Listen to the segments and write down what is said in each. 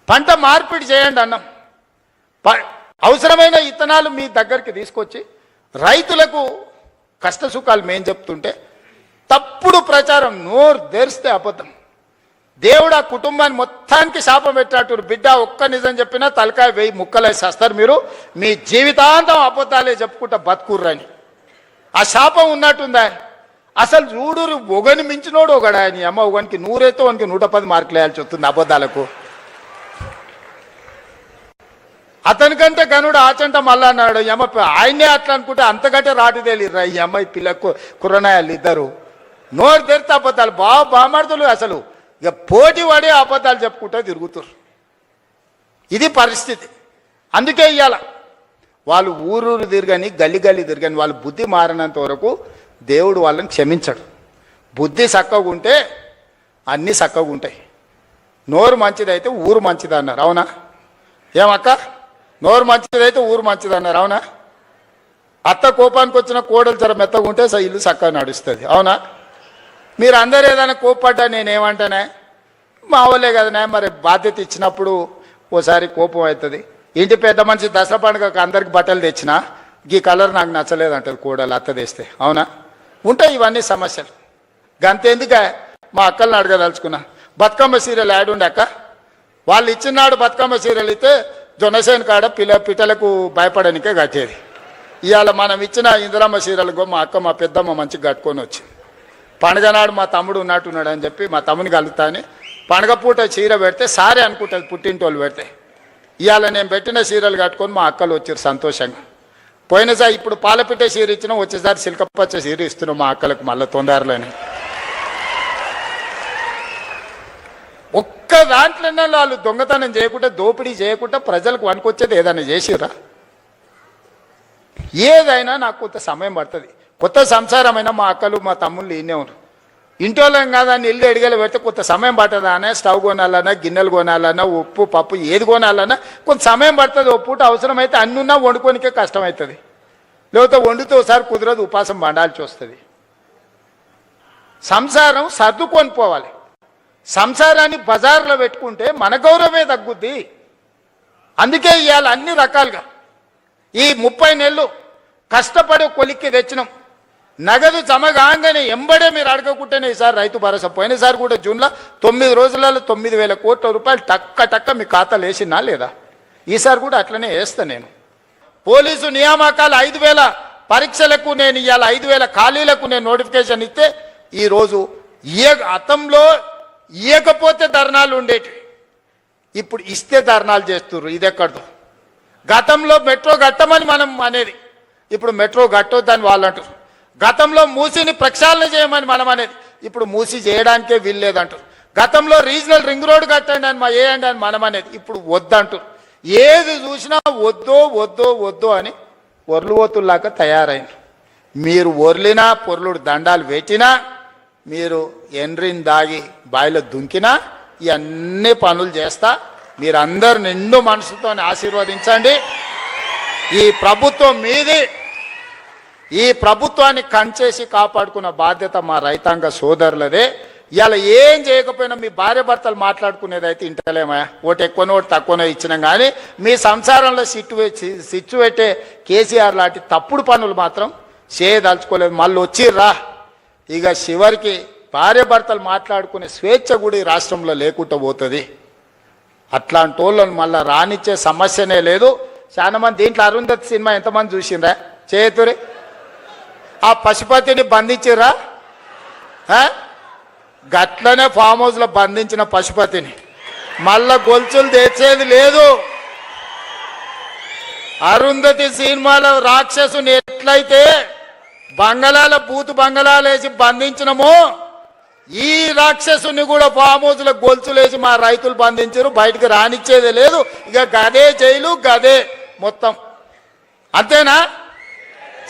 పంట మార్పిడి చేయండి అన్నం. అవసరమైన ఇత్తనాలు మీ దగ్గరికి తీసుకొచ్చి రైతులకు కష్ట సుఖాలు మేం చెప్తుంటే తప్పుడు ప్రచారం, నోరు తెరిస్తే అబద్ధం. దేవుడు ఆ కుటుంబాన్ని మొత్తానికి శాపం పెట్టాడు. బిడ్డ ఒక్క నిజం చెప్పినా తలకాయ 1000 ముక్కలేసి వస్తారు మీరు, మీ జీవితాంతం అబద్ధాలే చెప్పుకుంటా బతుకుర్రని. ఆ శాపం ఉన్నట్టుందా? అసలు చూడు, ఒకని మించినోడు ఒకడు. ఆయన అమ్మ ఒకనికి 100 అయితే వానికి 110 మార్కులు వేయాల్సి వస్తుంది అబద్ధాలకు. అతనికంటే గనుడు ఆచంట మళ్ళా అన్నాడు. అమ్మ ఆయనే అట్లా అనుకుంటే అంతకంటే రాటు తేలిర్రా ఈ అమ్మాయి పిల్లకు కుర్రనాయాలు ఇద్దరు. నోరు తెరితే అబద్ధాలు. బామార్దులు అసలు ఇక పోటీ పడే అబద్ధాలు చెప్పుకుంటూ తిరుగుతారు. ఇది పరిస్థితి. అందుకే ఇవాళ వాళ్ళు ఊరూరు తిరగని, గల్లి గల్లి తిరగని, వాళ్ళు బుద్ధి మారినంత వరకు దేవుడు వాళ్ళని క్షమించడు. బుద్ధి చక్కగా ఉంటే అన్నీ చక్కగా ఉంటాయి. నోరు మంచిదైతే ఊరు మంచిది అన్నారు, అవునా? ఏమక్క? నోరు మంచిదైతే ఊరు మంచిది అన్నారు, అవునా? అత్త కోపానికి వచ్చిన కోడలు జర మెత్తగా ఉంటే ఇల్లు చక్కగా నడుస్తుంది, అవునా? మీరు అందరు ఏదైనా కోప్పడ్డా నేనేమంటానే, మా వాళ్ళే కదనే, మరి బాధ్యత ఇచ్చినప్పుడు ఓసారి కోపం అవుతుంది. ఇంటి పెద్ద మనిషి దసరా పండుగకు అందరికి బట్టలు తెచ్చినా ఈ కలర్ నాకు నచ్చలేదు అంటారు కోడలు అత్త తెస్తే, అవునా? ఉంటాయి ఇవన్నీ సమస్యలు. గంతెందుకే మా అక్కల్ని అడగదలుచుకున్నా, బతుకమ్మ సీరియల్ యాడ్ ఉండే అక్క, వాళ్ళు ఇచ్చినాడు బతుకమ్మ సీరియల్ అయితే జొన్నసేన కాడ పిట్టలకు భయపడనికే కట్టేది. ఇవాళ మనం ఇచ్చిన ఇందిరమ్మ సీరియల్కు మా అక్క మా పెద్దమ్మ మంచిగా కట్టుకొని వచ్చింది. పండుగ నాడు మా తమ్ముడు ఉన్నట్టున్నాడు అని చెప్పి మా తమ్ముని కలుగుతా అని పండుగ పూట చీర పెడితే సారే అనుకుంటుంది పుట్టింటోళ్ళు పెడితే. ఇవాళ నేను పెట్టిన చీరలు కట్టుకొని మా అక్కలు వచ్చారు సంతోషంగా. పోయినసారి ఇప్పుడు పాలపిట్ట చీర ఇచ్చినాం, వచ్చేసారి సిల్కపచ్చ చీర ఇస్తున్నాం మా అక్కలకు మళ్ళీ తొందరలోనే. ఒక్క దాంట్లోనే వాళ్ళు దొంగతనం చేయకుండా, దోపిడీ చేయకుండా ప్రజలకు వనుకొచ్చేది ఏదైనా చేసిరా? ఏదైనా నాకు కొంత సమయం పడుతుంది. కొత్త సంసారమైనా మా అక్కలు మా తమ్ముళ్ళు ఈయనే ఉన్నారు. ఇంటోళ్ళం కాదని ఇల్లు ఎడిగలు పెడితే కొంత సమయం పడుతుందా అనే, స్టవ్ కొనాలన్నా, గిన్నెలు కొనాలన్నా, ఉప్పు పప్పు ఏది కొనాలన్నా కొంత సమయం పడుతుంది. ఓ పూట అవసరమైతే అన్నున్నా వండుకోనికే కష్టమవుతుంది. లేకపోతే వండితే ఒకసారి కుదరదు, ఉపాసం పండాల్సి వస్తుంది. సంసారం సర్దుకొని పోవాలి. సంసారాన్ని బజార్లో పెట్టుకుంటే మన గౌరవమే తగ్గుద్ది. అందుకే ఇవాళ అన్ని రకాలుగా ఈ 30 నెలలు కష్టపడి కొలిక్కి తెచ్చినాం. నగదు జమ కాగానే ఎంబడే మీరు అడగకుంటేనే ఈసారి రైతు భరోసా. పోయినసారి కూడా జూన్లో 9 రోజులలో 9,000 కోట్ల రూపాయలు టక్క మీ ఖాతాలు వేసినా లేదా? ఈసారి కూడా అట్లనే వేస్తా నేను. పోలీసు నియామకాలు 5,000 పరీక్షలకు నేను ఇవాళ 5,000 ఖాళీలకు నేను నోటిఫికేషన్ ఇస్తే ఈరోజు గతంలో ఇవ్వకపోతే ధర్నాలు ఉండేటివి, ఇప్పుడు ఇస్తే ధర్నాలు చేస్తుర్రు. ఇది ఎక్కడదో. గతంలో మెట్రో కట్టమని మనం అనేది, ఇప్పుడు మెట్రో కట్టొద్దని వాళ్ళు అంటారు. గతంలో మూసిని ప్రక్షాళన చేయమని మనం అనేది, ఇప్పుడు మూసి చేయడానికే వీల్లేదంటారు. గతంలో రీజనల్ రింగ్ రోడ్ కట్టండి అని వేయండి అని మనం అనేది, ఇప్పుడు వద్దంటారు. ఏది చూసినా వద్దో అని ఒర్లువోతుల్లాగా తయారైంది. మీరు ఒర్లినా, పొర్లుడు దండాలు పెట్టినా, మీరు ఎండ్రిని దాగి బాయిలో దుంకినా ఇవన్నీ పనులు చేస్తా. మీరందరు నిండు మనసుతో ఆశీర్వదించండి. ఈ ప్రభుత్వం మీది. ఈ ప్రభుత్వాన్ని కంచేసి కాపాడుకున్న బాధ్యత మా రైతాంగ సోదరులదే. ఇవాళ ఏం చేయకపోయినా మీ భార్య భర్తలు మాట్లాడుకునేది అయితే ఇంటలేమా? ఓటు ఎక్కువనో ఓటు తక్కువనో ఇచ్చినాం, కానీ మీ సంసారంలో సిచ్చు పెట్టే కేసీఆర్ లాంటి తప్పుడు పనులు మాత్రం చేయదలుచుకోలేదు. మళ్ళీ వచ్చిర్రా, ఇక చివరికి భార్య భర్తలు మాట్లాడుకునే స్వేచ్ఛ కూడా ఈ రాష్ట్రంలో లేకుండా పోతుంది. అట్లాంటి వాళ్ళని మళ్ళీ రానిచ్చే సమస్యనే లేదు. చాలా మంది దీంట్లో అరుంధతి సినిమా ఎంతమంది చూసిండ్రా? చేతురి. ఆ పశుపతిని బంధించిర్రా? గట్లనే ఫామ్ హౌస్లో బంధించిన పశుపతిని మళ్ళా గొలుసులు తెచ్చేది లేదు. అరుంధతి సినిమాలో రాక్షసుని ఎట్లయితే బంగళాల బూతు బంగళాలు వేసి బంధించినమో, ఈ రాక్షసుని కూడా ఫామ్ హౌస్లో గొలుసులేసి మా రైతులు బంధించారు. బయటకు రానిచ్చేది లేదు. ఇక గదే జైలు, గదే మొత్తం. అంతేనా?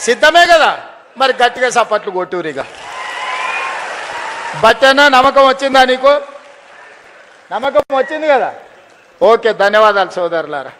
సిద్ధమే కదా? మరి గట్టిగా సపట్లు కొట్టురు. ఇక బట్టేనా? నమ్మకం వచ్చిందా నీకు? నమ్మకం వచ్చింది కదా? ఓకే, ధన్యవాదాలు సోదరులారా.